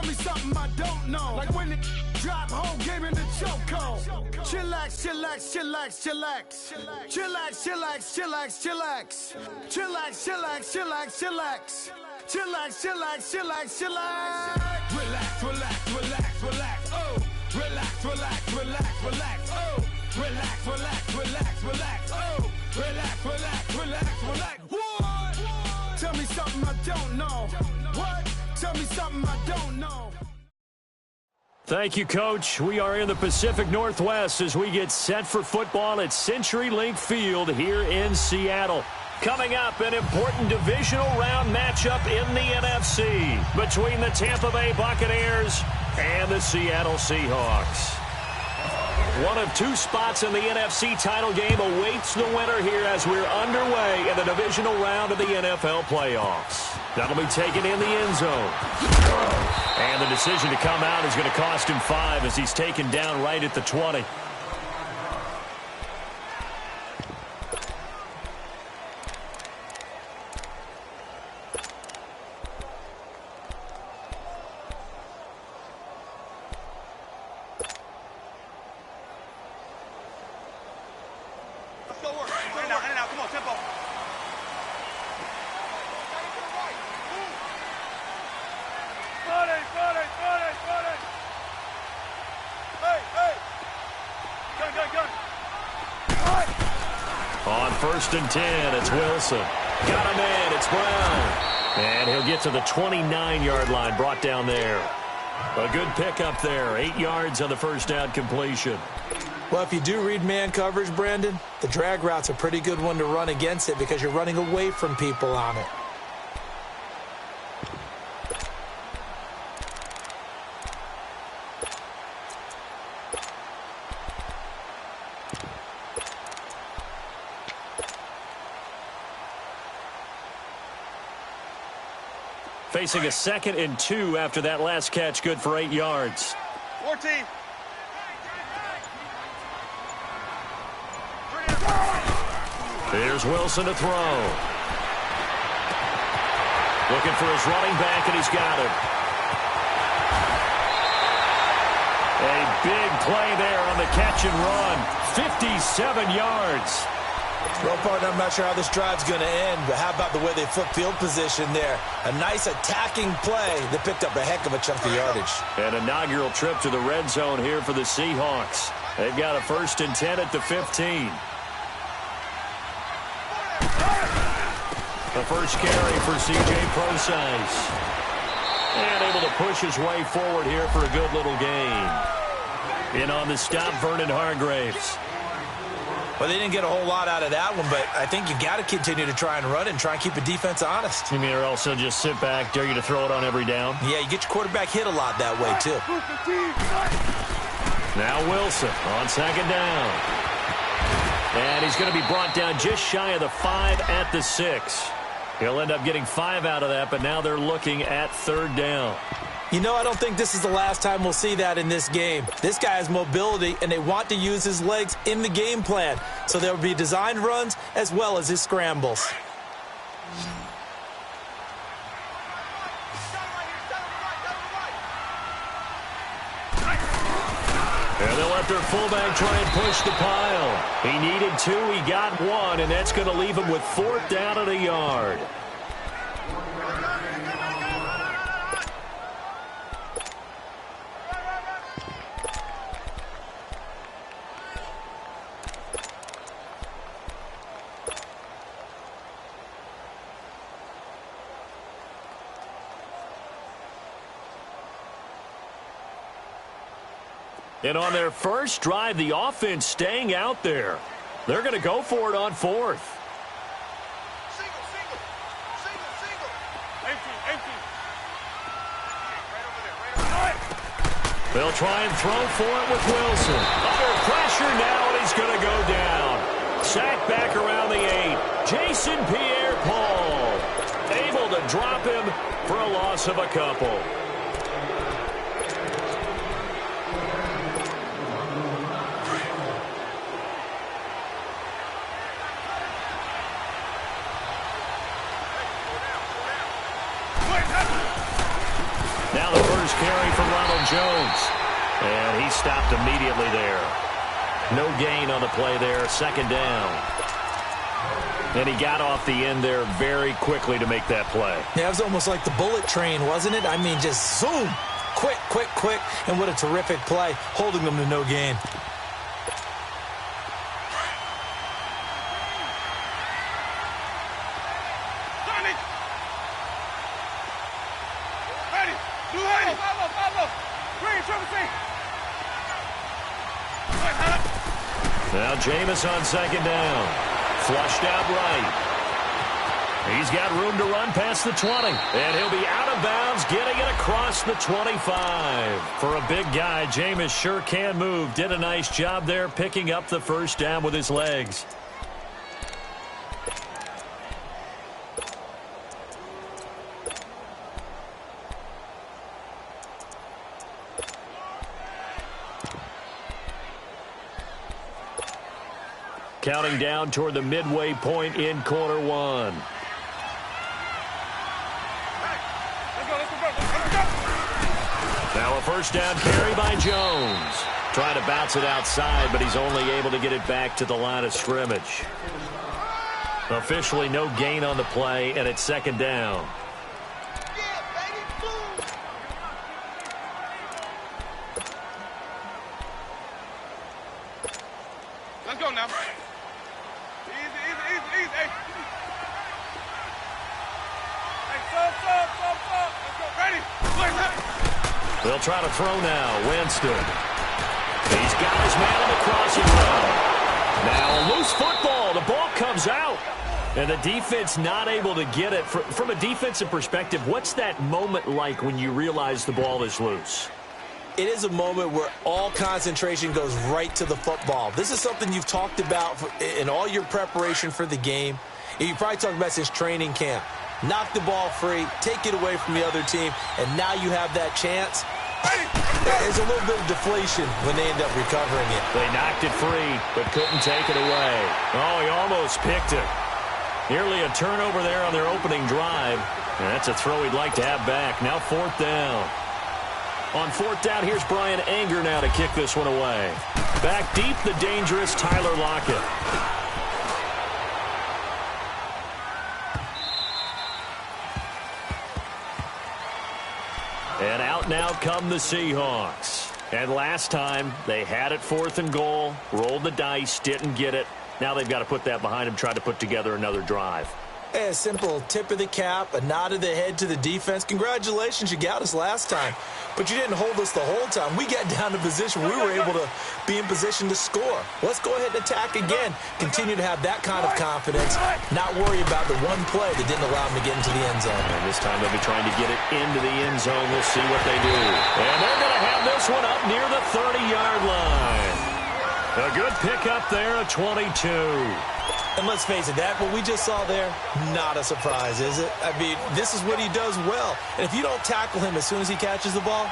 me something I don't know. Like when it drop, whole game in the chokehold. Chillax, chillax, chillax, chillax. Chillax, chillax, chillax, chillax. Chillax, chillax, chillax, chillax. Chillax, chillax, chillax, chillax. Relax, relax, relax, relax. Oh, relax, relax, relax, relax. Oh, relax, relax, relax, relax. Oh, relax, relax, relax, relax. What? Tell me something I don't know. What? Tell me something I don't know. Thank you, Coach. We are in the Pacific Northwest as we get set for football at CenturyLink Field here in Seattle. Coming up, an important divisional round matchup in the NFC between the Tampa Bay Buccaneers and the Seattle Seahawks. One of two spots in the NFC title game awaits the winner here as we're underway in the divisional round of the NFL playoffs. That'll be taken in the end zone. And the decision to come out is going to cost him 5 as he's taken down right at the 20. On 1st and 10, it's Wilson. Got him in, it's Brown. And he'll get to the 29-yard line, brought down there. A good pickup there, 8 yards on the first down completion. Well, if you do read man coverage, Brandon, the drag route's a pretty good one to run against it because you're running away from people on it. Facing a 2nd and 2 after that last catch, good for 8 yards. 14. Here's Wilson to throw. Looking for his running back, and he's got him. A big play there on the catch and run. 57 yards. Well, partner, I'm not sure how this drive's going to end, but how about the way they flip field position there? A nice attacking play that picked up a heck of a chunk of yardage. An inaugural trip to the red zone here for the Seahawks. They've got a 1st and 10 at the 15. The first carry for C.J. Prosise. And able to push his way forward here for a good little gain. In on the stop, Vernon Hargreaves. Well, they didn't get a whole lot out of that one, but I think you got to continue to try and run and try and keep the defense honest. You mean or also just sit back, dare you to throw it on every down? Yeah, you get your quarterback hit a lot that way, too. Now Wilson on 2nd down. And he's going to be brought down just shy of the 5 at the 6. He'll end up getting 5 out of that, but now they're looking at 3rd down. You know, I don't think this is the last time we'll see that in this game. This guy has mobility, and they want to use his legs in the game plan. So there will be designed runs as well as his scrambles. And they'll let their fullback try and push the pile. He needed 2, he got 1, and that's going to leave him with 4th down at a yard. And on their first drive, the offense staying out there. They're going to go for it on 4th. They'll try and throw for it with Wilson. Under pressure now, and he's going to go down. Sacked back around the 8. Jason Pierre-Paul able to drop him for a loss of a couple. Now the first first carry from Ronald Jones. And he stopped immediately there. No gain on the play there, second down. And he got off the end there very quickly to make that play. Yeah, it was almost like the bullet train, wasn't it? I mean, just zoom. Quick, quick, quick. And what a terrific play, holding them to no gain. Now Jameis on second down. Flushed out right. He's got room to run past the 20. And he'll be out of bounds, getting it across the 25. For a big guy, Jameis sure can move. Did a nice job there picking up the first down with his legs. Counting down toward the midway point in quarter one. Now a first down carry by Jones. Trying to bounce it outside, but he's only able to get it back to the line of scrimmage. Officially no gain on the play, and it's second down. Let's go now. Easy. Hey, let's go. Ready. They'll try to throw now. Winston. He's got his man on the crossing route. Now a loose football. The ball comes out. And the defense not able to get it. From a defensive perspective, what's that moment like when you realize the ball is loose? It is a moment where all concentration goes right to the football. This is something you've talked about in all your preparation for the game. And you probably talked about since training camp. Knock the ball free, take it away from the other team, and now you have that chance. There's a little bit of deflation when they end up recovering it. They knocked it free, but couldn't take it away. Oh, he almost picked it. Nearly a turnover there on their opening drive. And that's a throw he'd like to have back. Now fourth down. On fourth down, here's Brian Anger now to kick this one away. Back deep, the dangerous Tyler Lockett. And out now come the Seahawks. And last time, they had it fourth and goal, rolled the dice, didn't get it. Now they've got to put that behind them, try to put together another drive. A simple tip of the cap, a nod of the head to the defense. Congratulations, you got us last time. But you didn't hold us the whole time. We got down to position where we were able to be in position to score. Let's go ahead and attack again. Continue to have that kind of confidence. Not worry about the one play that didn't allow them to get into the end zone. And this time they'll be trying to get it into the end zone. We'll see what they do. And they're going to have this one up near the 30-yard line. A good pickup there, a 22. And let's face it, that what we just saw there, not a surprise, is it? I mean, this is what he does well. And if you don't tackle him as soon as he catches the ball,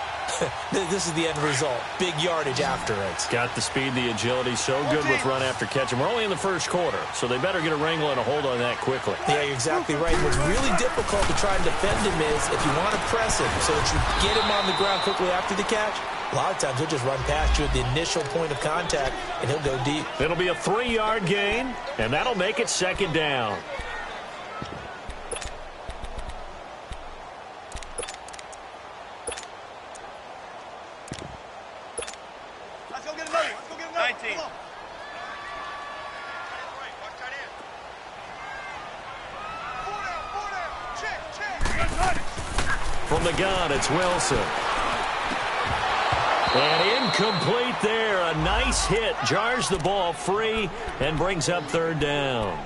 this is the end result. Big yardage after it. Got the speed, the agility, so good with run after catch. And we're only in the first quarter, so they better get a wrangle and a hold on that quickly. Yeah, you're exactly right. What's really difficult to try and defend him is if you want to press him so that you get him on the ground quickly after the catch, a lot of times he'll just run past you at the initial point of contact, and he'll go deep. It'll be a 3-yard gain, and that'll make it second down. Let's go get another. 19. From the gun, it's Wilson. And incomplete there. A nice hit. Jars the ball free and brings up third down.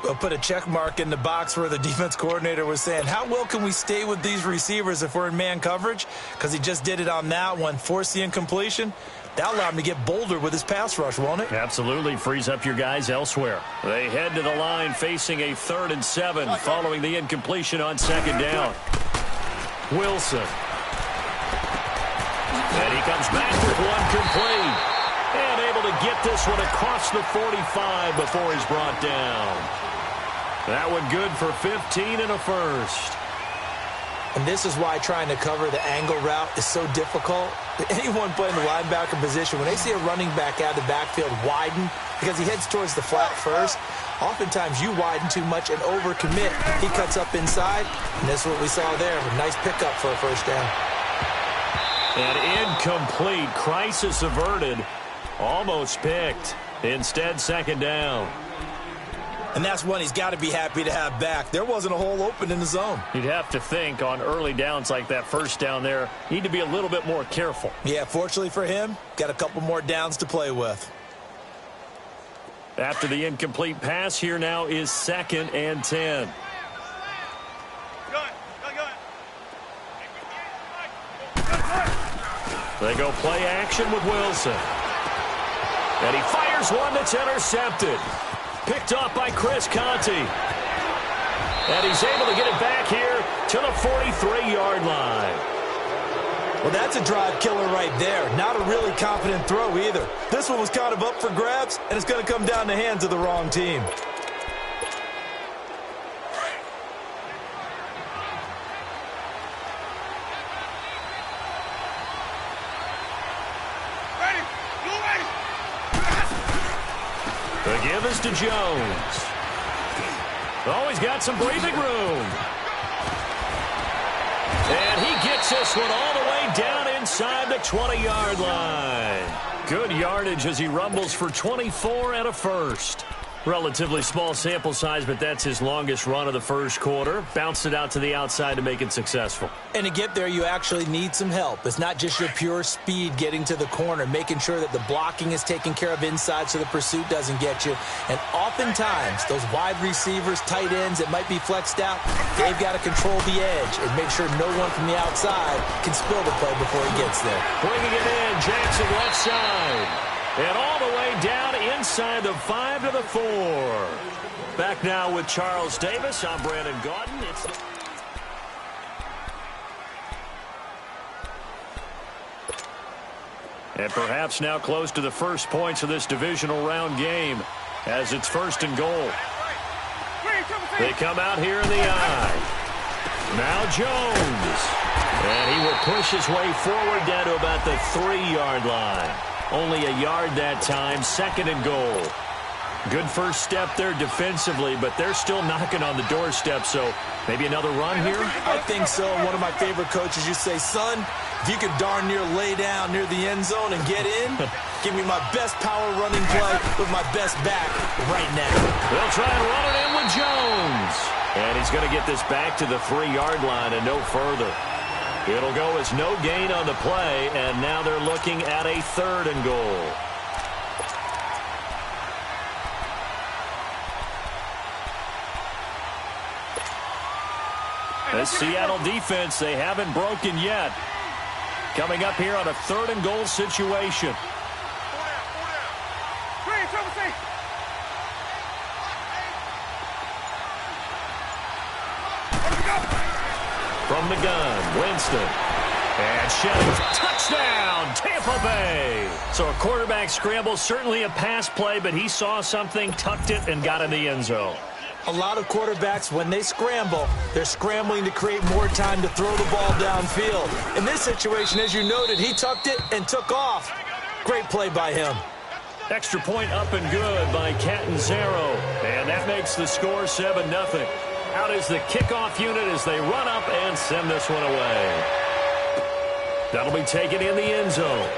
We'll put a check mark in the box where the defense coordinator was saying, how well can we stay with these receivers if we're in man coverage? Because he just did it on that one. Force the incompletion. That'll allow him to get bolder with his pass rush, won't it? Absolutely. Frees up your guys elsewhere. They head to the line facing a 3rd and 7 following the incompletion on second down. Wilson. And he comes back with one complete. And able to get this one across the 45 before he's brought down. That one good for 15 and a first. And this is why trying to cover the angle route is so difficult. Anyone playing the linebacker position, when they see a running back out of the backfield widen because he heads towards the flat first, oftentimes you widen too much and overcommit. He cuts up inside, and this is what we saw there. A nice pickup for a first down. An incomplete. Crisis averted. Almost picked. Instead, second down. And that's one he's got to be happy to have back. There wasn't a hole open in the zone. You'd have to think on early downs like that first down there, need to be a little bit more careful. Yeah, fortunately for him, got a couple more downs to play with. After the incomplete pass, here now is 2nd and 10. They go play action with Wilson. And he fires one that's intercepted. Picked off by Chris Conte. And he's able to get it back here to the 43-yard line. Well, that's a drive killer right there. Not a really confident throw either. This one was kind of up for grabs, and it's going to come down the hands of the wrong team. The give is to Jones. Oh, he's got some breathing room. And he gets this one all the way down inside the 20-yard line. Good yardage as he rumbles for 24 and a first. Relatively small sample size, but that's his longest run of the first quarter. Bounced it out to the outside to make it successful. And to get there, you actually need some help. It's not just your pure speed getting to the corner, making sure that the blocking is taken care of inside so the pursuit doesn't get you. And oftentimes, those wide receivers, tight ends that might be flexed out, they've got to control the edge and make sure no one from the outside can spill the play before he gets there. Bringing it in, Jackson left side. And all the way down inside the 5 to the 4. Back now with Charles Davis. I'm Brandon Gaudin. And perhaps now close to the first points of this divisional round game as it's 1st and goal. They come out here in the eye. Now Jones. And he will push his way forward down to about the 3-yard line. Only a yard that time, 2nd and goal. Good first step there defensively, but they're still knocking on the doorstep, so maybe another run here? I think so. One of my favorite coaches used to say, son, if you could darn near lay down near the end zone and get in, give me my best power running play with my best back right now. They'll try and run it in with Jones. And he's going to get this back to the 3-yard line and no further. It'll go as no gain on the play, and now they're looking at a 3rd and goal. The Seattle defense, they haven't broken yet. Coming up here on a 3rd and goal situation. From the gun, Winston. And Shedden, touchdown, Tampa Bay. So a quarterback scramble, certainly a pass play, but he saw something, tucked it, and got in the end zone. A lot of quarterbacks, when they scramble, they're scrambling to create more time to throw the ball downfield. In this situation, as you noted, he tucked it and took off. Great play by him. Extra point up and good by Catanzaro. And that makes the score 7-0. Out is the kickoff unit as they run up and send this one away. That'll be taken in the end zone.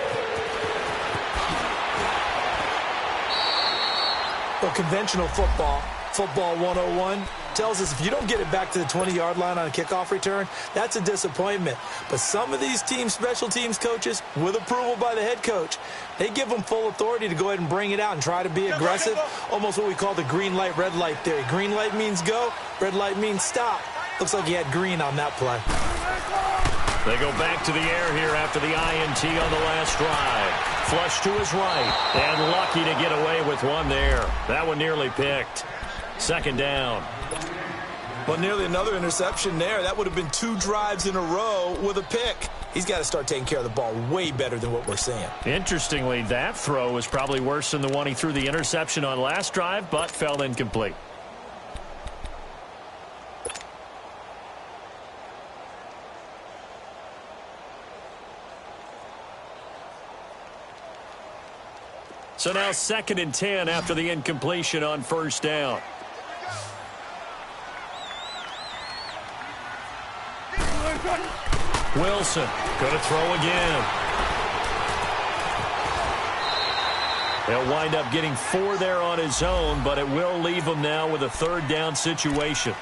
Well, conventional football 101, tells us if you don't get it back to the 20-yard line on a kickoff return, that's a disappointment. But some of these team special teams coaches, with approval by the head coach, they give them full authority to go ahead and bring it out and try to be aggressive, almost what we call the green light, red light theory. Green light means go, red light means stop. Looks like he had green on that play. They go back to the air here after the INT on the last drive. Flush to his right, and lucky to get away with one there. That one nearly picked. Second down. Well, nearly another interception there. That would have been 2 drives in a row with a pick. He's got to start taking care of the ball way better than what we're seeing. Interestingly, that throw was probably worse than the one he threw the interception on last drive, but fell incomplete. So now 2nd and 10 after the incompletion on first down. Wilson going to throw again. He'll wind up getting 4 there on his own, but it will leave him now with a 3rd down situation.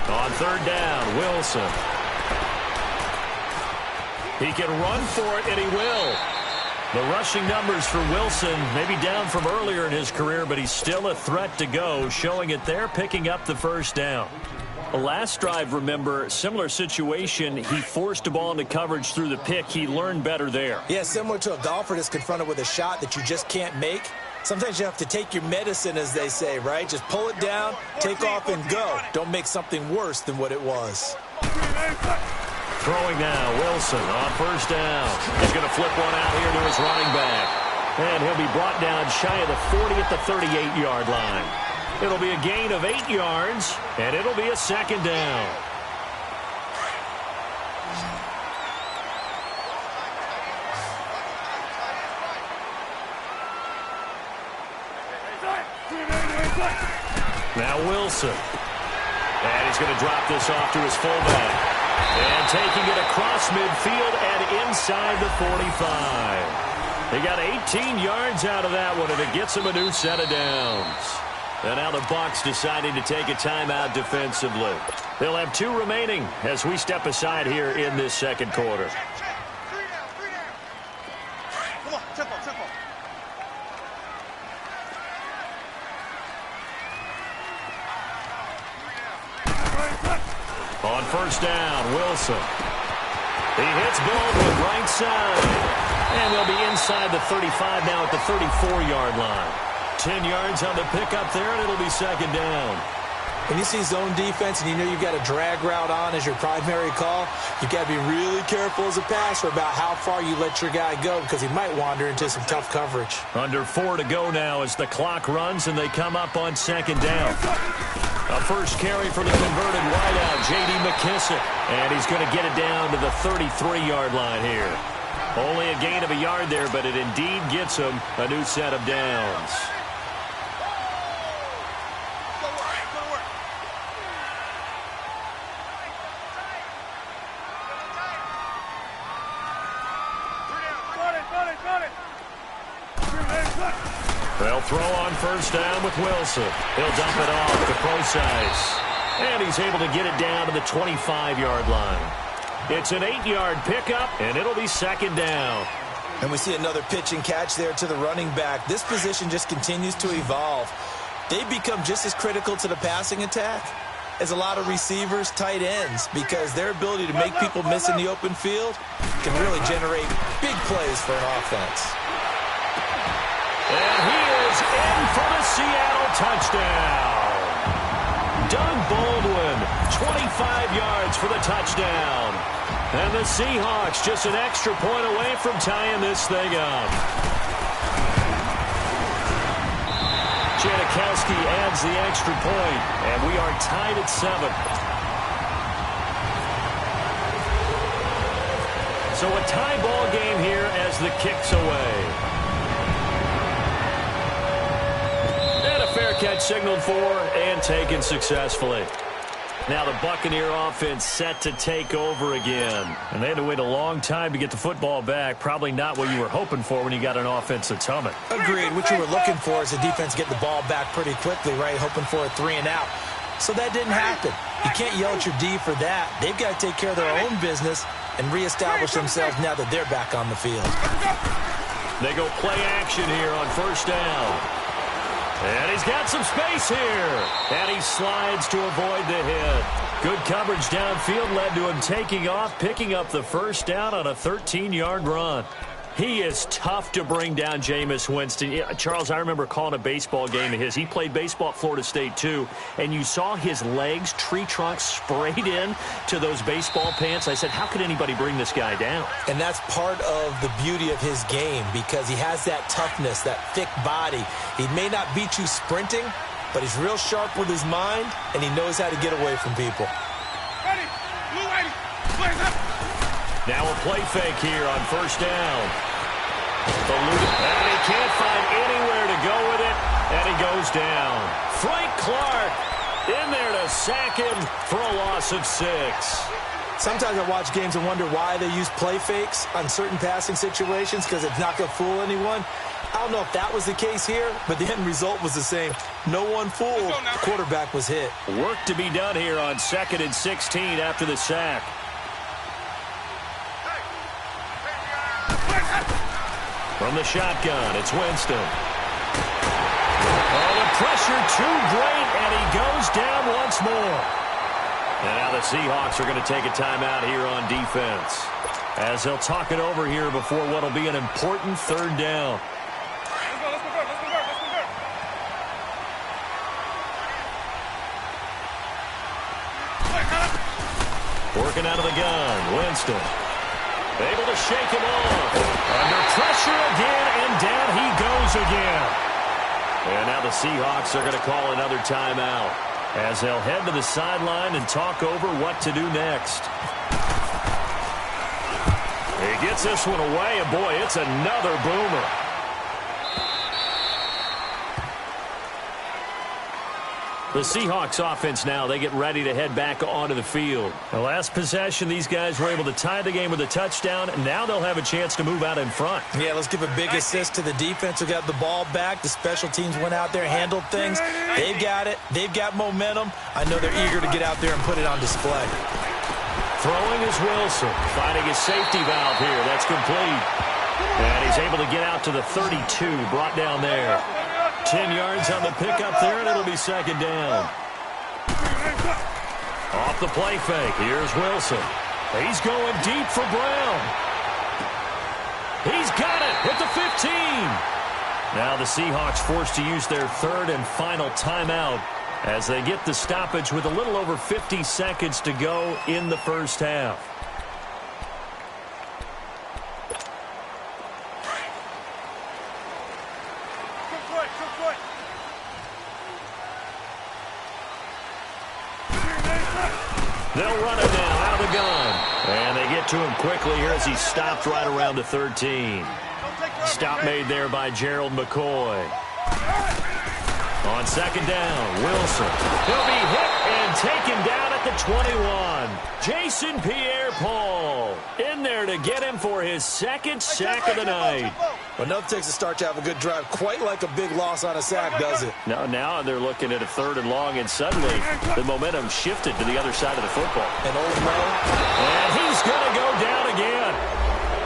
On 3rd down, Wilson. He can run for it, and he will. The rushing numbers for Wilson may be down from earlier in his career, but he's still a threat to go, showing it there, picking up the 1st down. The last drive, remember, similar situation. He forced a ball into coverage through the pick. He learned better there. Yeah, similar to a golfer that's confronted with a shot that you just can't make. Sometimes you have to take your medicine, as they say, right? Just pull it down, take off, and go. Don't make something worse than what it was. Throwing now, Wilson on 1st down. He's going to flip one out here to his running back. And he'll be brought down shy of the 40 at the 38-yard line. It'll be a gain of 8 yards, and it'll be a 2nd down. Now Wilson. And he's going to drop this off to his fullback. And taking it across midfield and inside the 45. He got 18 yards out of that one, and it gets him a new set of downs. And now the Bucs deciding to take a timeout defensively. They'll have 2 remaining as we step aside here in this 2nd quarter. Come on, tempo, tempo. On 1st down, Wilson. He hits Baldwin right side. And they'll be inside the 35 now at the 34-yard line. 10 yards on the pickup there, and it'll be 2nd down. When you see zone defense and you know you've got a drag route on as your primary call, you've got to be really careful as a passer about how far you let your guy go because he might wander into some tough coverage. Under 4 to go now as the clock runs and they come up on 2nd down. A first carry for the converted wideout, J.D. McKissick. And he's going to get it down to the 33-yard line here. Only a gain of a yard there, but it indeed gets him a new set of downs. They'll throw on 1st down with Wilson. He'll dump it off to Procise. And he's able to get it down to the 25-yard line. It's an 8-yard pickup, and it'll be 2nd down. And we see another pitch and catch there to the running back. This position just continues to evolve. They become just as critical to the passing attack as a lot of receivers, tight ends, because their ability to make people miss in the open field can really generate big plays for an offense. And he is in for the Seattle touchdown. Doug Baldwin, 25 yards for the touchdown. And the Seahawks just an extra point away from tying this thing up. Janikowski adds the extra point, and we are tied at 7. So a tie ball game here as the kick's away. Fair catch signaled for and taken successfully. Now the Buccaneer offense set to take over again. And they had to wait a long time to get the football back. Probably not what you were hoping for when you got an offense that's humming. Agreed. What you were looking for is the defense getting the ball back pretty quickly, right? Hoping for a 3-and-out. So that didn't happen. You can't yell at your D for that. They've got to take care of their own business and reestablish themselves now that they're back on the field. They go play action here on 1st down. And he's got some space here. And he slides to avoid the hit. Good coverage downfield led to him taking off, picking up the 1st down on a 13-yard run. He is tough to bring down, Jameis Winston. Yeah, Charles, I remember calling a baseball game of his. He played baseball at Florida State, too, and you saw his legs, tree trunks sprayed in to those baseball pants. I said, how could anybody bring this guy down? And that's part of the beauty of his game because he has that toughness, that thick body. He may not beat you sprinting, but he's real sharp with his mind, and he knows how to get away from people. Ready, blue lady, blaze up. Now a play fake here on first down. And he can't find anywhere to go with it, and he goes down. Frank Clark in there to sack him for a loss of 6. Sometimes I watch games and wonder why they use play fakes on certain passing situations because it's not going to fool anyone. I don't know if that was the case here, but the end result was the same. No one fooled. The quarterback was hit. Work to be done here on 2nd and 16 after the sack. From the shotgun, it's Winston. Oh, the pressure too great, and he goes down once more. And now the Seahawks are going to take a timeout here on defense, as they'll talk it over here before what will be an important 3rd down. Let's convert. Working out of the gun, Winston. Able to shake him off. Under pressure again, and down he goes again. And now the Seahawks are going to call another timeout as they'll head to the sideline and talk over what to do next. He gets this one away, and boy, it's another boomer. The Seahawks offense now, they get ready to head back onto the field. The last possession, these guys were able to tie the game with a touchdown, and now they'll have a chance to move out in front. Yeah, let's give a big assist to the defense who got the ball back. The special teams went out there, handled things. They've got it. They've got momentum. I know they're eager to get out there and put it on display. Throwing is Wilson, finding his safety valve here. That's complete. And he's able to get out to the 32, brought down there. 10 yards on the pickup there, and it'll be 2nd down. Off the play fake, here's Wilson. He's going deep for Brown. He's got it at the 15. Now the Seahawks forced to use their 3rd and final timeout as they get the stoppage with a little over 50 seconds to go in the first half. They'll run it now out of the gun. And they get to him quickly here as he stopped right around the 13. Stop made there by Gerald McCoy. On 2nd down, Wilson. He'll be hit and taken down at the 21. Jason Pierre-Paul in there to get him for his 2nd sack of the night. But nothing takes a start to have a good drive, quite like a big loss on a sack, does it? Now they're looking at a 3rd and long, and suddenly the momentum shifted to the other side of the football. And Old Mo. And he's going to go down again.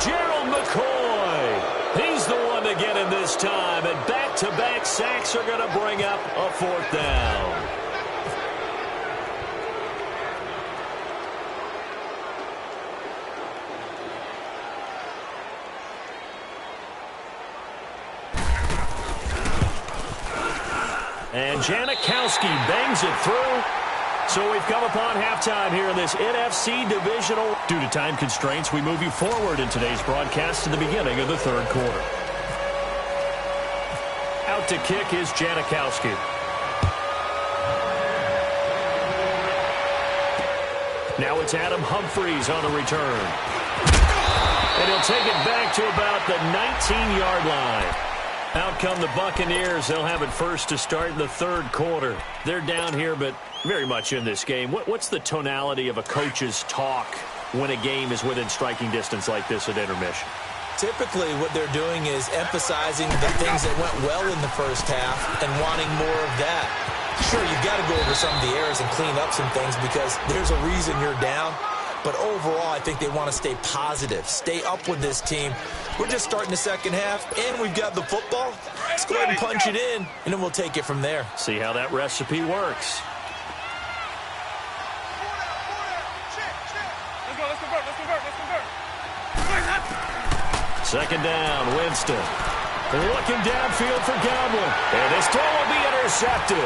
Gerald McCoy. He's the one to get him this time, and back-to-back sacks are going to bring up a 4th down. And Janikowski bangs it through. So we've come upon halftime here in this NFC Divisional. Due to time constraints, we move you forward in today's broadcast to the beginning of the 3rd quarter. Out to kick is Janikowski. Now it's Adam Humphries on the return. And he'll take it back to about the 19-yard line. Out come the Buccaneers. They'll have it first to start in the 3rd quarter. They're down here, but very much in this game. What's the tonality of a coach's talk when a game is within striking distance like this at intermission? Typically, what they're doing is emphasizing the things that went well in the first half and wanting more of that. Sure, you've got to go over some of the errors and clean up some things because there's a reason you're down. But overall, I think they want to stay positive, stay up with this team. We're just starting the 2nd half, and we've got the football. Let's go ahead and punch it in, and then we'll take it from there. See how that recipe works. Second down, Winston. Looking downfield for Godwin. And this throw will be intercepted.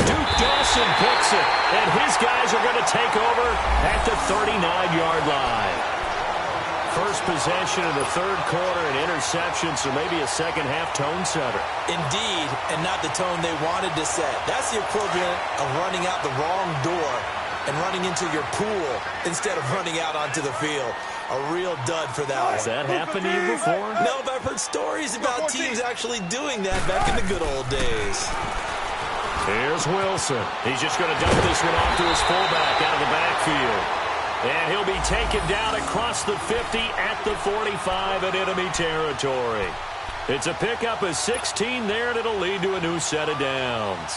Duke Dawson picks it. And his guys are going to take over at the 39-yard line. First possession in the third quarter, an interception, so maybe a second-half tone setter. Indeed, and not the tone they wanted to set. That's the equivalent of running out the wrong door and running into your pool instead of running out onto the field. A real dud for that one. Has that happened to you before? No, but I've heard stories about teams actually doing that back in the good old days. Here's Wilson. He's just going to dump this one off to his fullback out of the backfield. And he'll be taken down across the 50 at the 45 in enemy territory. It's a pickup of 16 there, and it'll lead to a new set of downs.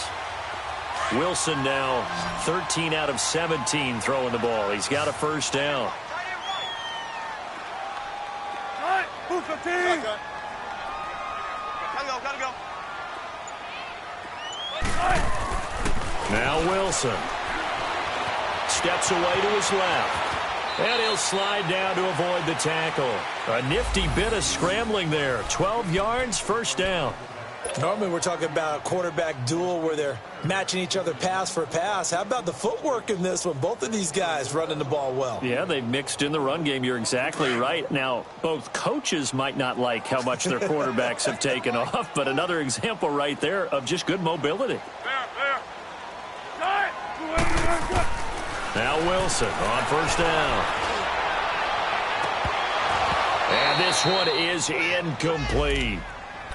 Wilson now 13 out of 17 throwing the ball. He's got a first down. Now Wilson steps away to his left. And he'll slide down to avoid the tackle. A nifty bit of scrambling there. 12 yards, first down. Normally we're talking about a quarterback duel where they're matching each other pass for pass. How about the footwork in this one? Both of these guys running the ball well. Yeah, they've mixed in the run game. You're exactly right. Now, both coaches might not like how much their quarterbacks have taken off, but another example right there of just good mobility. Now Wilson on first down. And this one is incomplete.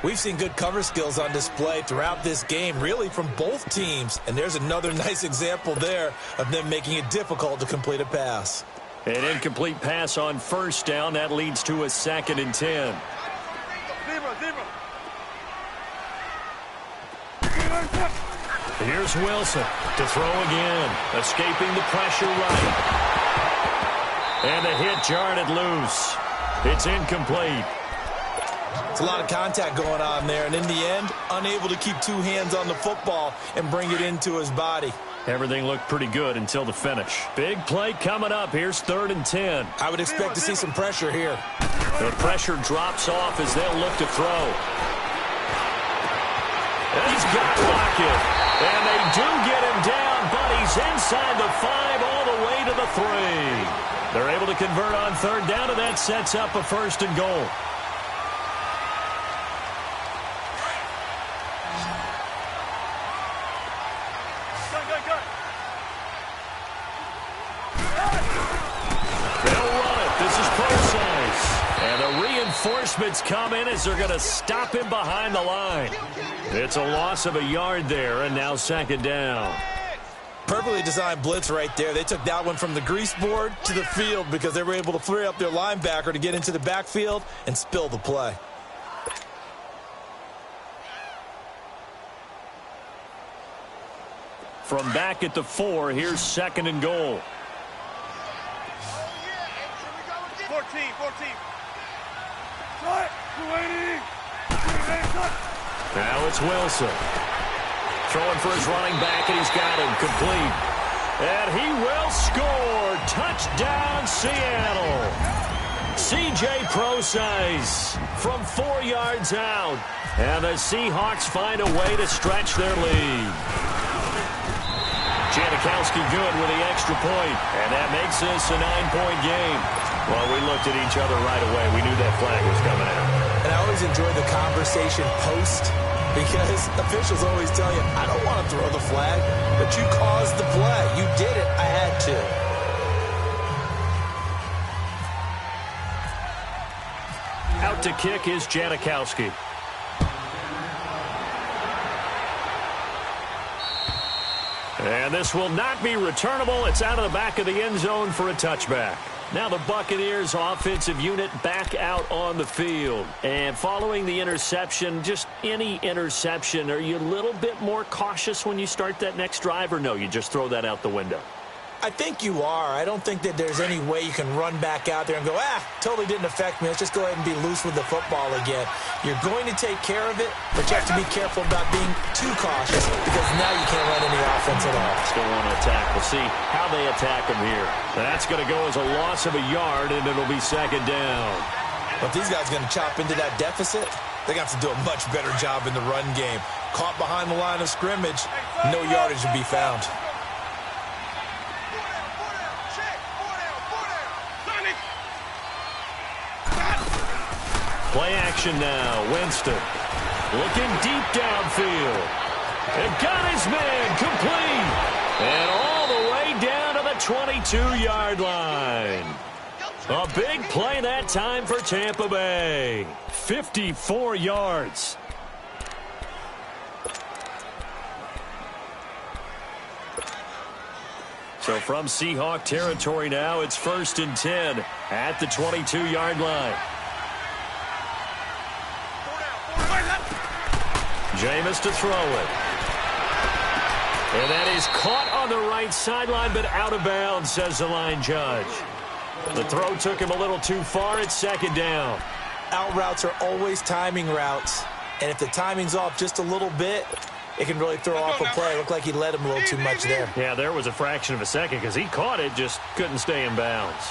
We've seen good cover skills on display throughout this game, really from both teams. And there's another nice example there of them making it difficult to complete a pass. An incomplete pass on first down. That leads to a 2nd and 10. Here's Wilson to throw again. Escaping the pressure right. And the hit jarred it loose. It's incomplete. It's a lot of contact going on there, and in the end, unable to keep two hands on the football and bring it into his body. Everything looked pretty good until the finish. Big play coming up. Here's 3rd and 10. I would expect to see some pressure here. The pressure drops off as they'll look to throw. And he's got pocket. And they do get him down, but he's inside the 5 all the way to the 3. They're able to convert on 3rd down, and that sets up a 1st and goal. Reinforcements come in as they're going to stop him behind the line. It's a loss of a yard there, and now 2nd down. Perfectly designed blitz right there. They took that one from the grease board to the field because they were able to free up their linebacker to get into the backfield and spill the play. From back at the 4, here's 2nd and goal. 14. Now it's Wilson. Throwing for his running back, and he's got him complete. And he will score. Touchdown, Seattle. C.J. Prosise from 4 yards out. And the Seahawks find a way to stretch their lead. Janikowski good with the extra point. And that makes this a 9-point game. Well, we looked at each other right away. We knew that flag was coming out. And I always enjoy the conversation post because officials always tell you, I don't want to throw the flag, but you caused the play. You did it. I had to. Out to kick is Janikowski. And this will not be returnable. It's out of the back of the end zone for a touchback. Now the Buccaneers offensive unit back out on the field. And following the interception, just any interception, are you a little bit more cautious when you start that next drive, or no, you just throw that out the window? I think you are. I don't think that there's any way you can run back out there and go, totally didn't affect me. Let's just go ahead and be loose with the football again. You're going to take care of it, but you have to be careful about being too cautious because now you can't run any offense at all. Still want to attack. We'll see how they attack them here. That's going to go as a loss of a yard, and it'll be 2nd down. But these guys are going to chop into that deficit. They're going to have to do a much better job in the run game. Caught behind the line of scrimmage, no yardage to be found. Play action now. Winston looking deep downfield. And got his man complete. And all the way down to the 22-yard line. A big play that time for Tampa Bay. 54 yards. So from Seahawk territory now, it's 1st and 10 at the 22-yard line. Jameis to throw it. And that is caught on the right sideline, but out of bounds, says the line judge. The throw took him a little too far. It's 2nd down. Out routes are always timing routes. And if the timing's off just a little bit, it can really throw off a play. It looked like he let him a little too much there. Yeah, there was a fraction of a second because he caught it, just couldn't stay in bounds.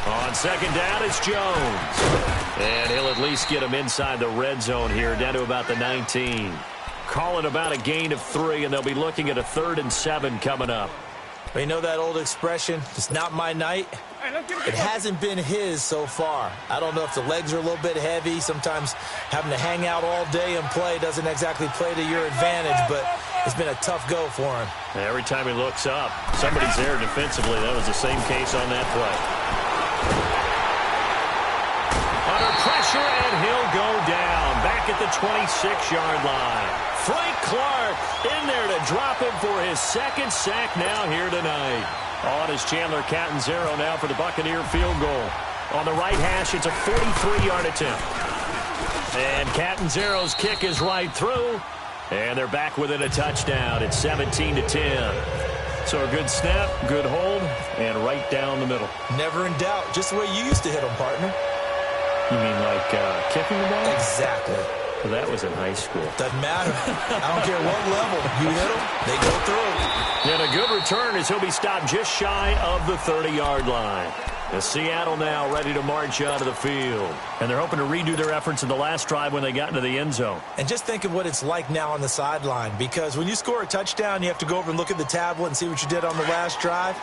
On 2nd down, it's Jones. And he'll at least get him inside the red zone here, down to about the 19. Calling about a gain of 3, and they'll be looking at a 3rd and 7 coming up. You know that old expression, it's not my night? It hasn't been his so far. I don't know if the legs are a little bit heavy. Sometimes having to hang out all day and play doesn't exactly play to your advantage, but it's been a tough go for him. Every time he looks up, somebody's there defensively. That was the same case on that play. Under pressure, and he'll go down. Back at the 26-yard line. Frank Clark in there to drop him for his 2nd sack now here tonight. On is Chandler Catanzaro now for the Buccaneer field goal. On the right hash, it's a 43-yard attempt. And Catanzaro's kick is right through. And they're back within a touchdown. It's 17-10. So a good snap, good hold, and right down the middle. Never in doubt. Just the way you used to hit them, partner. You mean like kicking the ball? Exactly. Well, that was in high school. Doesn't matter. I don't care what level. You hit them, they go through. And a good return as he'll be stopped just shy of the 30-yard line. And Seattle now ready to march out of the field. And they're hoping to redo their efforts in the last drive when they got into the end zone. And just think of what it's like now on the sideline. Because when you score a touchdown, you have to go over and look at the tablet and see what you did on the last drive.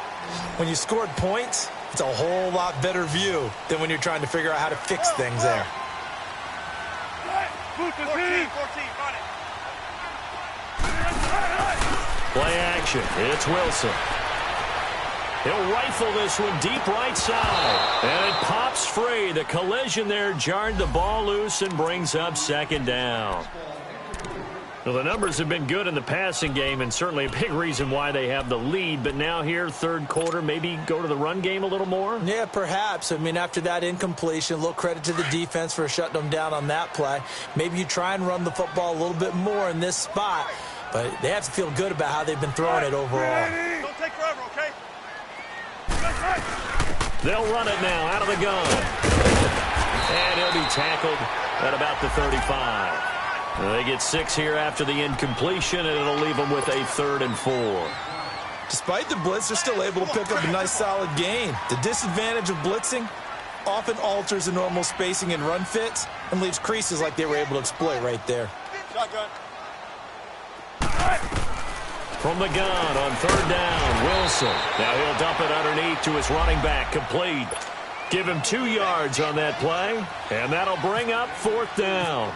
When you scored points, it's a whole lot better view than when you're trying to figure out how to fix things there. 14, run it. Play action. It's Wilson. He'll rifle this one deep right side. And it pops free. The collision there jarred the ball loose and brings up 2nd down. Well, the numbers have been good in the passing game and certainly a big reason why they have the lead. But now here, 3rd quarter, maybe go to the run game a little more? Yeah, perhaps. I mean, after that incompletion, a little credit to the defense for shutting them down on that play. Maybe you try and run the football a little bit more in this spot. But they have to feel good about how they've been throwing it overall. Don't take forever, okay? They'll run it now out of the gun. And he'll be tackled at about the 35. They get 6 here after the incompletion, and it'll leave them with a 3rd and 4. Despite the blitz, they're still able to pick up a nice solid gain. The disadvantage of blitzing often alters the normal spacing and run fits and leaves creases like they were able to exploit right there. Shotgun. From the gun on 3rd down, Wilson. Now he'll dump it underneath to his running back, complete. Give him 2 yards on that play, and that'll bring up 4th down.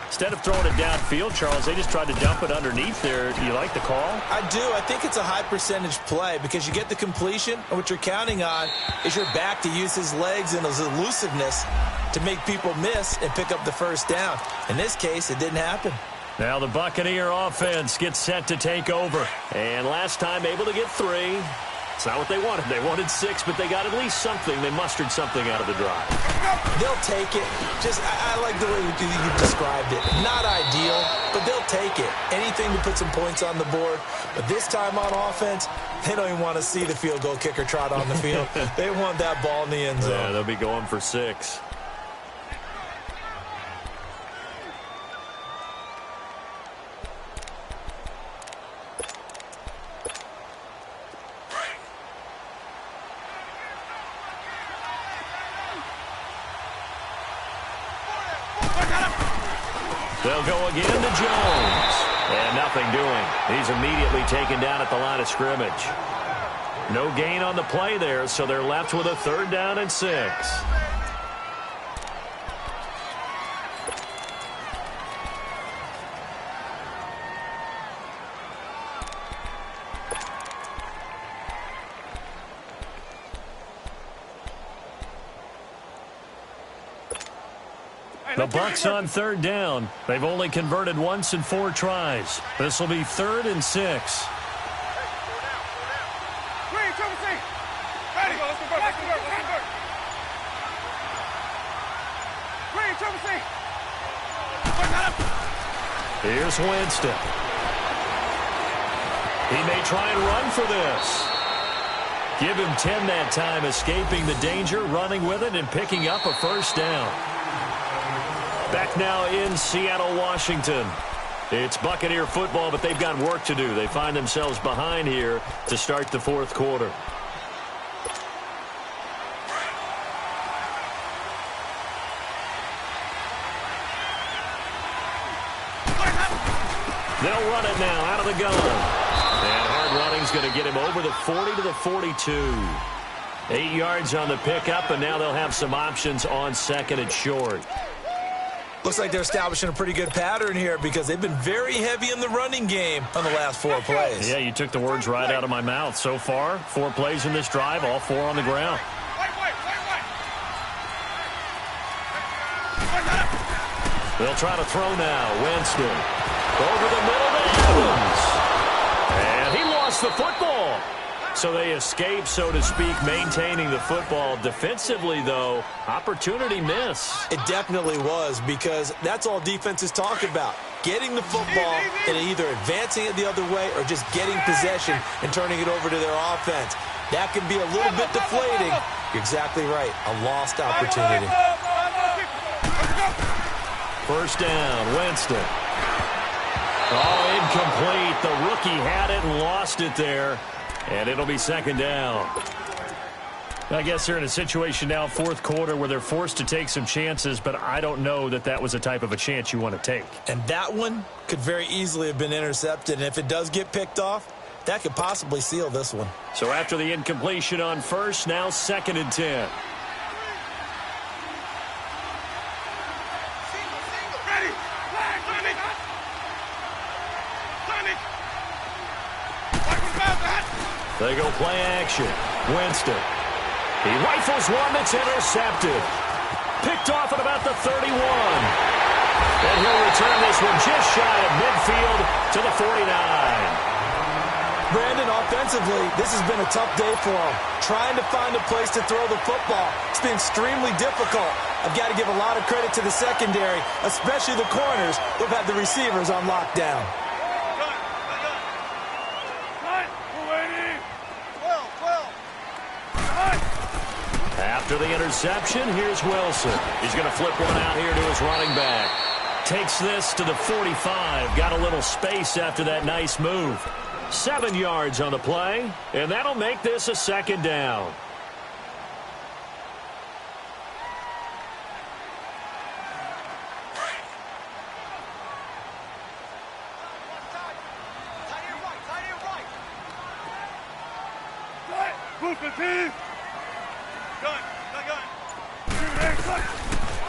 Instead of throwing it downfield, Charles, they just tried to dump it underneath there. Do you like the call? I do. I think it's a high percentage play because you get the completion, and what you're counting on is your back to use his legs and his elusiveness to make people miss and pick up the 1st down. In this case, it didn't happen. Now the Buccaneer offense gets set to take over. And last time able to get 3. It's not what they wanted. They wanted 6, but they got at least something. They mustered something out of the drive. They'll take it. Just, I like the way you described it. Not ideal, but they'll take it. Anything to put some points on the board. But this time on offense, they don't even want to see the field goal kicker trot on the field. They want that ball in the end zone. Yeah, they'll be going for 6. They'll go again to Jones. And nothing doing. He's immediately taken down at the line of scrimmage. No gain on the play there, so they're left with a 3rd down and 6. The Bucs on 3rd down. They've only converted once in 4 tries. This will be 3rd and 6. Here's Winston. He may try and run for this. Give him 10 that time, escaping the danger, running with it, and picking up a 1st down. Back now in Seattle, Washington. It's Buccaneer football, but they've got work to do. They find themselves behind here to start the 4th quarter. They'll run it now out of the gun. And hard running's going to get him over the 40 to the 42. 8 yards on the pickup, and now they'll have some options on 2nd and short. Looks like they're establishing a pretty good pattern here because they've been very heavy in the running game on the last 4 plays. Yeah, you took the words right out of my mouth. So far, 4 plays in this drive, all 4 on the ground. They'll try to throw now. Winston over the middle to Evans. And he lost the football. So they escape, so to speak, maintaining the football. Defensively, though, opportunity miss. It definitely was, because that's all defenses talk about. Getting the football and either advancing it the other way or just getting possession and turning it over to their offense. That can be a little bit deflating. You're exactly right. A lost opportunity. 1st down, Winston. Oh, incomplete. The rookie had it and lost it there. And it'll be 2nd down. I guess they're in a situation now, 4th quarter, where they're forced to take some chances, but I don't know that that was the type of a chance you want to take. And that one could very easily have been intercepted. And if it does get picked off, that could possibly seal this one. So after the incompletion on 1st, now 2nd and 10. They go play action. Winston. He rifles one that's intercepted. Picked off at about the 31. And he'll return this one just shy of midfield to the 49. Brandon, offensively, this has been a tough day for him. Trying to find a place to throw the football. It's been extremely difficult. I've got to give a lot of credit to the secondary, especially the corners who've had the receivers on lockdown. After the interception, here's Wilson. He's going to flip one out here to his running back. Takes this to the 45. Got a little space after that nice move. 7 yards on the play, and that'll make this a 2nd down.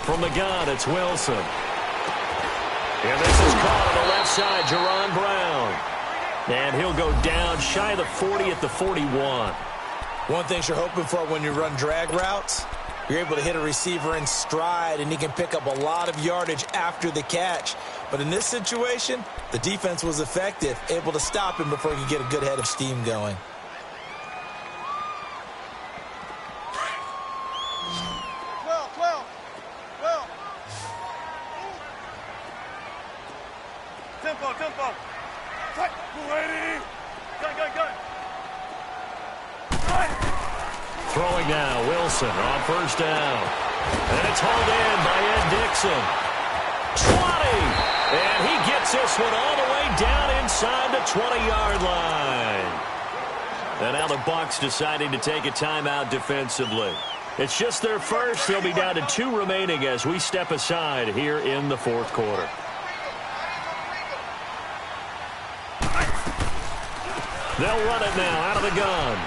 From the gun, it's Wilson. And this is caught on the left side, Jerron Brown. And he'll go down shy of the 40 at the 41. One thing you're hoping for when you run drag routes, you're able to hit a receiver in stride, and he can pick up a lot of yardage after the catch. But in this situation, the defense was effective, able to stop him before he could get a good head of steam going. Tempo. Gun. Throwing now, Wilson on 1st down. And it's hauled in by Ed Dixon. 20! And he gets this one all the way down inside the 20-yard line. And now the Bucs deciding to take a timeout defensively. It's just their first. They'll be down to 2 remaining as we step aside here in the fourth quarter. They'll run it now out of the gun.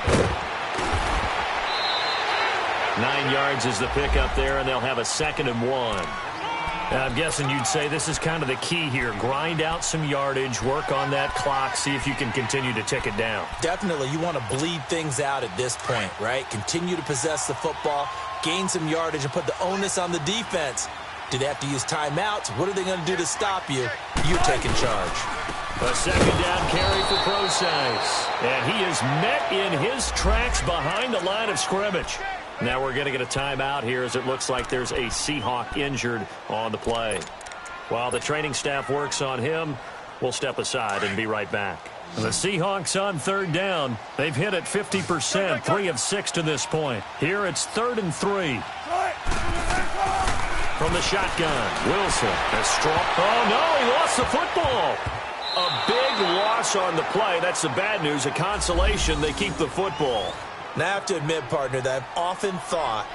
9 yards is the pickup there, and they'll have a 2nd and 1. I'm guessing you'd say this is kind of the key here. Grind out some yardage, work on that clock, see if you can continue to tick it down. Definitely. You want to bleed things out at this point, right? Continue to possess the football, gain some yardage, and put the onus on the defense. Do they have to use timeouts? What are they going to do to stop you? You're taking charge. A 2nd down carry for Procise. And he is met in his tracks behind the line of scrimmage. Now we're going to get a timeout here as it looks like there's a Seahawk injured on the play. While the training staff works on him, we'll step aside and be right back. The Seahawks on 3rd down. They've hit it 50%, 3 of 6 to this point. Here it's 3rd and 3. From the shotgun, Wilson has struck. Oh, no, he lost the football. A big loss on the play. That's the bad news. A consolation, they keep the football. Now, I have to admit, partner, that I've often thought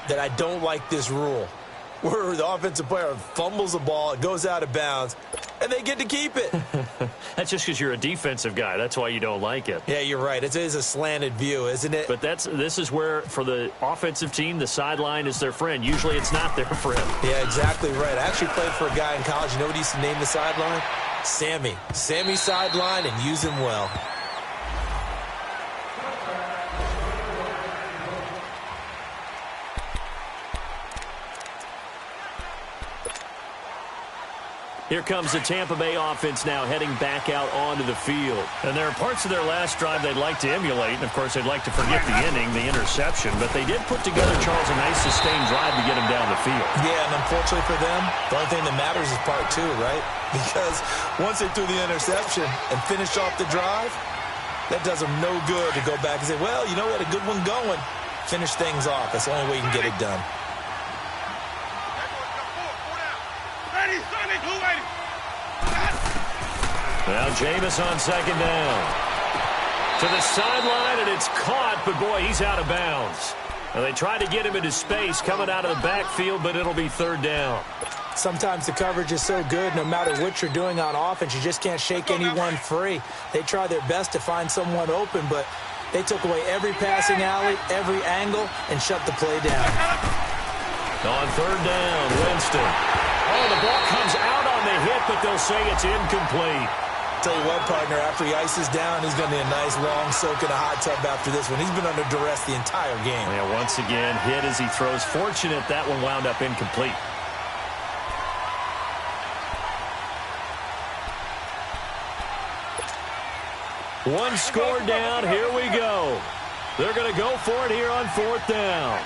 that I don't like this rule, where the offensive player fumbles the ball, it goes out of bounds, and they get to keep it. That's just because you're a defensive guy. That's why you don't like it. Yeah, you're right. It is a slanted view, isn't it? But this is where, for the offensive team, the sideline is their friend. Usually it's not their friend. Yeah, exactly right. I actually played for a guy in college. You know what he used to name the sideline? Sammy. Sammy sideline, and use him well. Here comes the Tampa Bay offense now heading back out onto the field. And there are parts of their last drive they'd like to emulate. And, of course, they'd like to forget the inning, the interception. But they did put together, Charles, a nice sustained drive to get him down the field. Yeah, and unfortunately for them, the only thing that matters is part 2, right? Because once they threw the interception and finished off the drive, that does them no good to go back and say, well, you know, we had a good one going. Finish things off. That's the only way you can get it done. Now Jameis on 2nd down. To the sideline, and it's caught, but boy, he's out of bounds. Now they try to get him into space coming out of the backfield, but it'll be 3rd down. Sometimes the coverage is so good, no matter what you're doing on offense, you just can't shake anyone free. They try their best to find someone open, but they took away every passing alley, every angle, and shut the play down. On 3rd down, Winston. Oh, the ball comes out on the hit, but they'll say it's incomplete. Tell you what, partner, after he ices down, he's going to need a nice long soak in a hot tub after this one. He's been under duress the entire game. Yeah, once again, hit as he throws. Fortunate that one wound up incomplete. One score down. Here we go. They're going to go for it here on 4th down.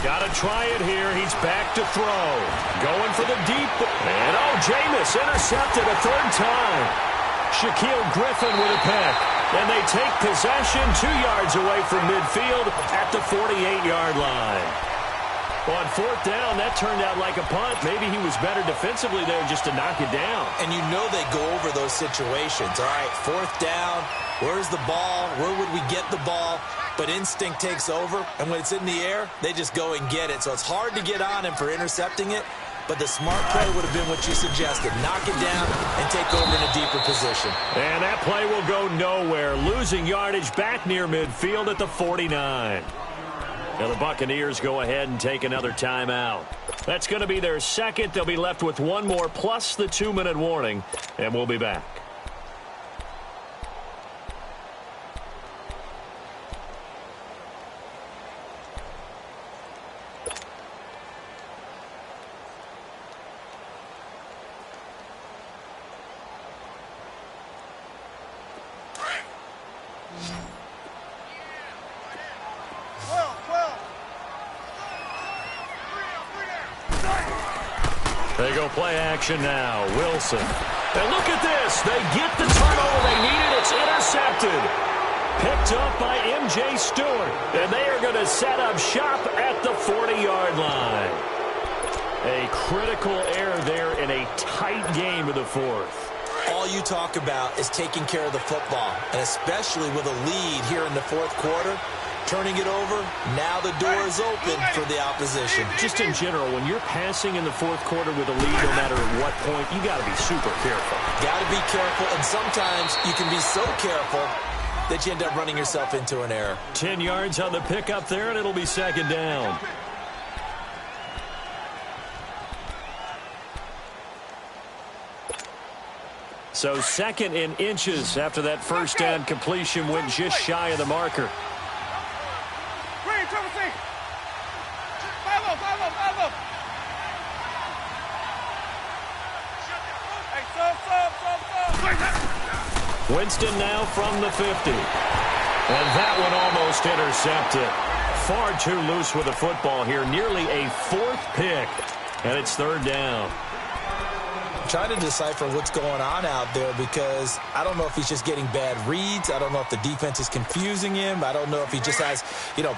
Got to try it here. He's back to throw. Going for the deep. And, oh, Jameis intercepted a 3rd time. Shaquille Griffin with a pick. And they take possession 2 yards away from midfield at the 48-yard line. On 4th down, that turned out like a punt. Maybe he was better defensively there just to knock it down. And you know they go over those situations. All right, 4th down. Where's the ball? Where would we get the ball? But instinct takes over, and when it's in the air, they just go and get it. So it's hard to get on him for intercepting it, but the smart play would have been what you suggested. Knock it down and take over in a deeper position. And that play will go nowhere. Losing yardage back near midfield at the 49. Now the Buccaneers go ahead and take another timeout. That's going to be their 2nd. They'll be left with 1 more plus the 2-minute warning, and we'll be back. They go play action now. Wilson. And look at this. They get the turnover they needed. It's intercepted. Picked up by M.J. Stewart. And they are going to set up shop at the 40-yard line. A critical error there in a tight game of the 4th. all you talk about is taking care of the football, and especially with a lead here in the fourth quarter, turning it over, now the door is open for the opposition. Just in general, when you're passing in the fourth quarter with a lead, no matter at what point, you got to be super careful. Got to be careful, and sometimes you can be so careful that you end up running yourself into an error. 10 yards on the pickup there, and it'll be second down. So second in inches after that first down completion went just shy of the marker. Green, triple C. Follow. Hey, sub. Winston now from the 50. And that one almost intercepted. Far too loose with the football here. Nearly a fourth pick. And it's third down. Trying to decipher what's going on out there because I don't know if he's just getting bad reads. I don't know if the defense is confusing him. I don't know if he just has,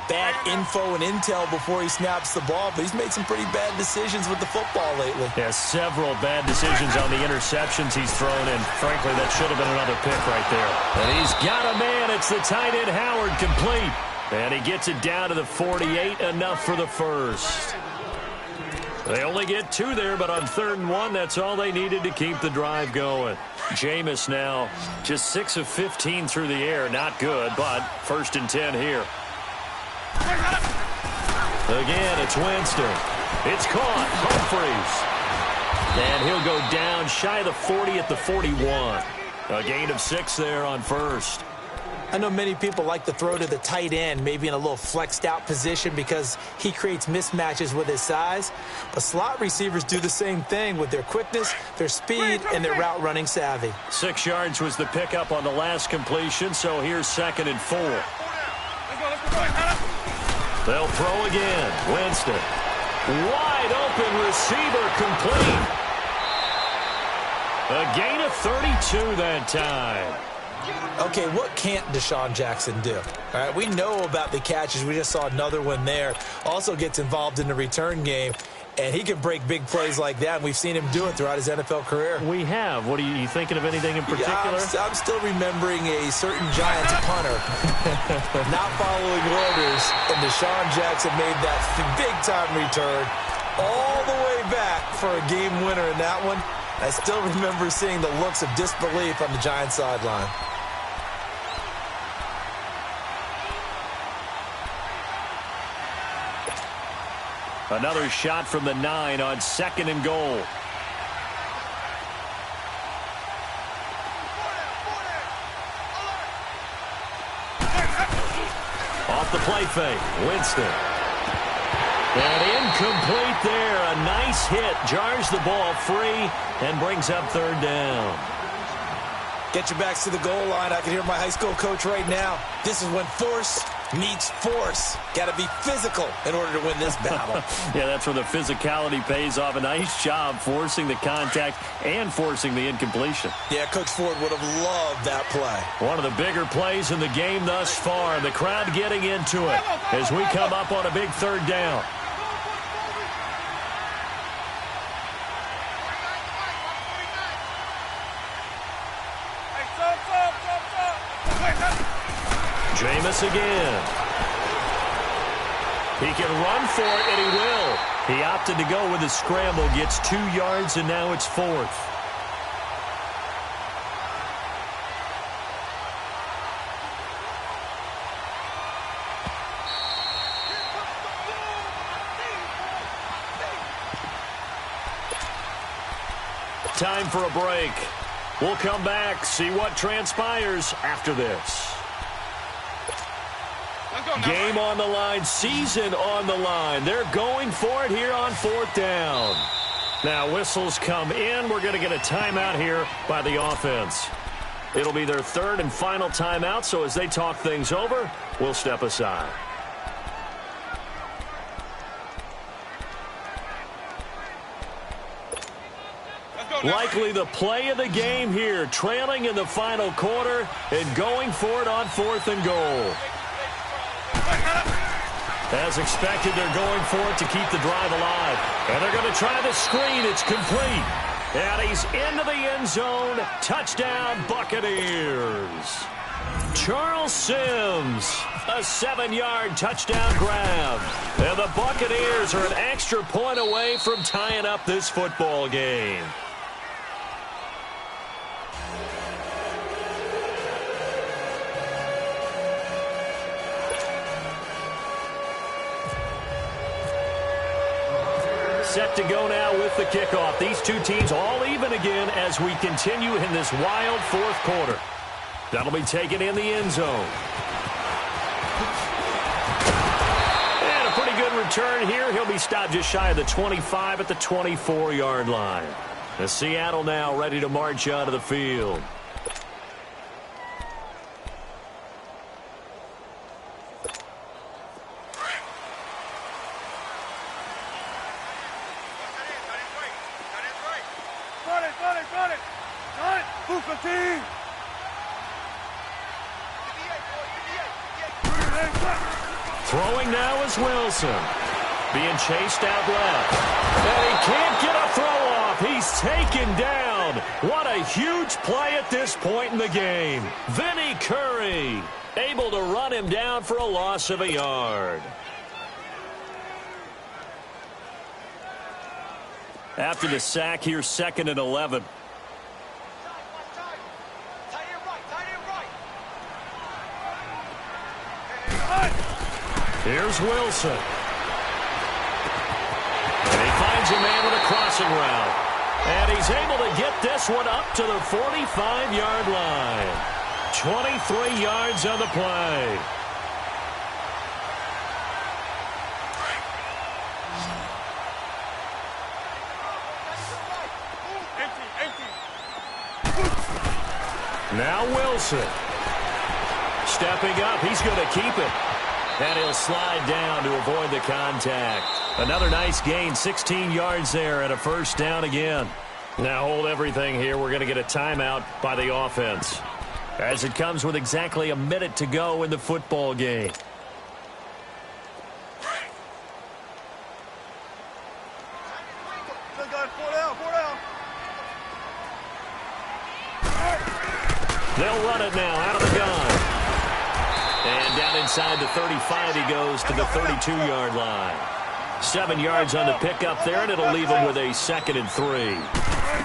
bad info and intel before he snaps the ball. But he's made some pretty bad decisions with the football lately. Yeah, several bad decisions on the interceptions he's thrown, and frankly, that should have been another pick right there. And he's got a man. It's the tight end Howard complete. And he gets it down to the 48, enough for the first. They only get 2 there, but on 3rd and 1, that's all they needed to keep the drive going. Jameis now just 6 of 15 through the air. Not good, but 1st and 10 here. Again, it's Winston. It's caught. Humphreys. And he'll go down shy of the 40 at the 41. A gain of 6 there on first. I know many people like to throw to the tight end, maybe in a little flexed out position because he creates mismatches with his size. But slot receivers do the same thing with their quickness, their speed, and their route running savvy. 6 yards was the pickup on the last completion, so here's 2nd and 4. They'll throw again. Winston. Wide open receiver complete. A gain of 32 that time. Okay, what can't Deshaun Jackson do? All right, we know about the catches. We just saw another one there. Also gets involved in the return game, and he can break big plays like that, and we've seen him do it throughout his NFL career. We have. What are you thinking of anything in particular? Yeah, I'm still remembering a certain Giants punter not following orders, and Deshaun Jackson made that big-time return all the way back for a game winner in that one. I still remember seeing the looks of disbelief on the Giants sideline. Another shot from the 9 on 2nd and goal. Off the play fake, Winston. And incomplete there. A nice hit. Jars the ball free and brings up 3rd down. Get your backs to the goal line. I can hear my high school coach right now. This is when force meets force. Got to be physical in order to win this battle. Yeah, that's where the physicality pays off. A nice job forcing the contact and forcing the incompletion. Yeah, Coach Ford would have loved that play. One of the bigger plays in the game thus far. The crowd getting into it as we come up on a big 3rd down. Jameis again. He can run for it, and he will. He opted to go with a scramble, gets 2 yards, and now it's 4th. Time for a break. We'll come back, see what transpires after this. Game on the line, season on the line. They're going for it here on 4th down. Now whistles come in. We're going to get a timeout here by the offense. It'll be their 3rd and final timeout, so as they talk things over, we'll step aside. Likely the play of the game here, trailing in the final quarter and going for it on 4th and goal. As expected, they're going for it to keep the drive alive. And they're going to try the screen. It's complete. And he's into the end zone. Touchdown, Buccaneers. Charles Sims, a 7-yard touchdown grab. And the Buccaneers are an extra point away from tying up this football game. Set to go now with the kickoff. These two teams all even again as we continue in this wild fourth quarter. That'll be taken in the end zone. And a pretty good return here. He'll be stopped just shy of the 25 at the 24-yard line. The Seattle now ready to march onto the field. Throwing now is Wilson. Being chased out left. And he can't get a throw off. He's taken down. What a huge play at this point in the game. Vinny Curry able to run him down for a loss of a yard. After the sack, here's 2nd and 11. Here's Wilson. And he finds a man with a crossing route. And he's able to get this one up to the 45-yard line. 23 yards on the play. Now Wilson. Stepping up, he's going to keep it. And he'll slide down to avoid the contact. Another nice gain, 16 yards there and a first down again. Now hold everything here. We're going to get a timeout by the offense, as it comes with exactly a minute to go in the football game. They'll run it now out of the gun. And down inside the 35 he goes to the 32-yard line. 7 yards on the pickup there, and it'll leave him with a 2nd and 3.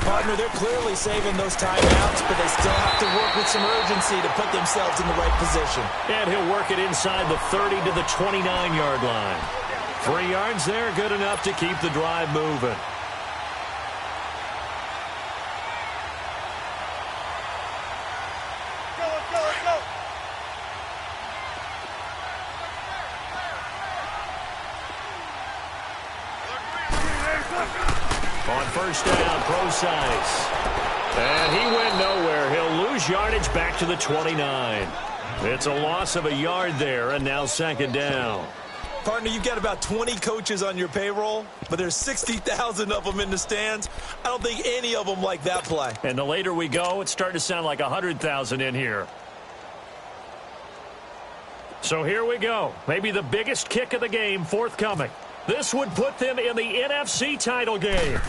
Partner, they're clearly saving those timeouts, but they still have to work with some urgency to put themselves in the right position. And he'll work it inside the 30 to the 29-yard line. 3 yards there, good enough to keep the drive moving. On first down, Procise. And he went nowhere. He'll lose yardage back to the 29. It's a loss of a yard there, and now 2nd down. Partner, you've got about 20 coaches on your payroll, but there's 60,000 of them in the stands. I don't think any of them like that play. And the later we go, it's starting to sound like 100,000 in here. So here we go. Maybe the biggest kick of the game forthcoming. This would put them in the NFC title game.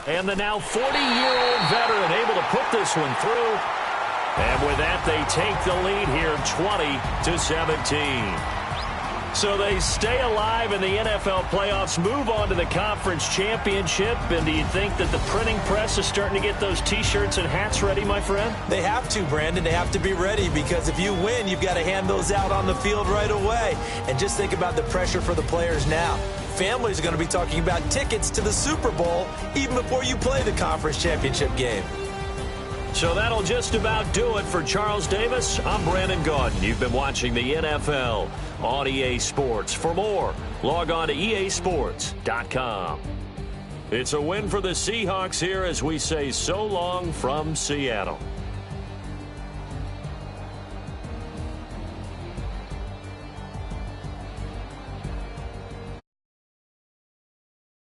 And the now 40-year-old veteran able to put this one through. And with that, they take the lead here 20-17. So they stay alive in the NFL playoffs, move on to the conference championship. And do you think that the printing press is starting to get those T-shirts and hats ready, my friend? They have to, Brandon. They have to be ready, because if you win, you've got to hand those out on the field right away. And just think about the pressure for the players now. Families are going to be talking about tickets to the Super Bowl even before you play the conference championship game. So that'll just about do it for Charles Davis. I'm Brandon Gaudin. You've been watching the NFL on EA Sports. For more, log on to easports.com. It's a win for the Seahawks here as we say so long from Seattle.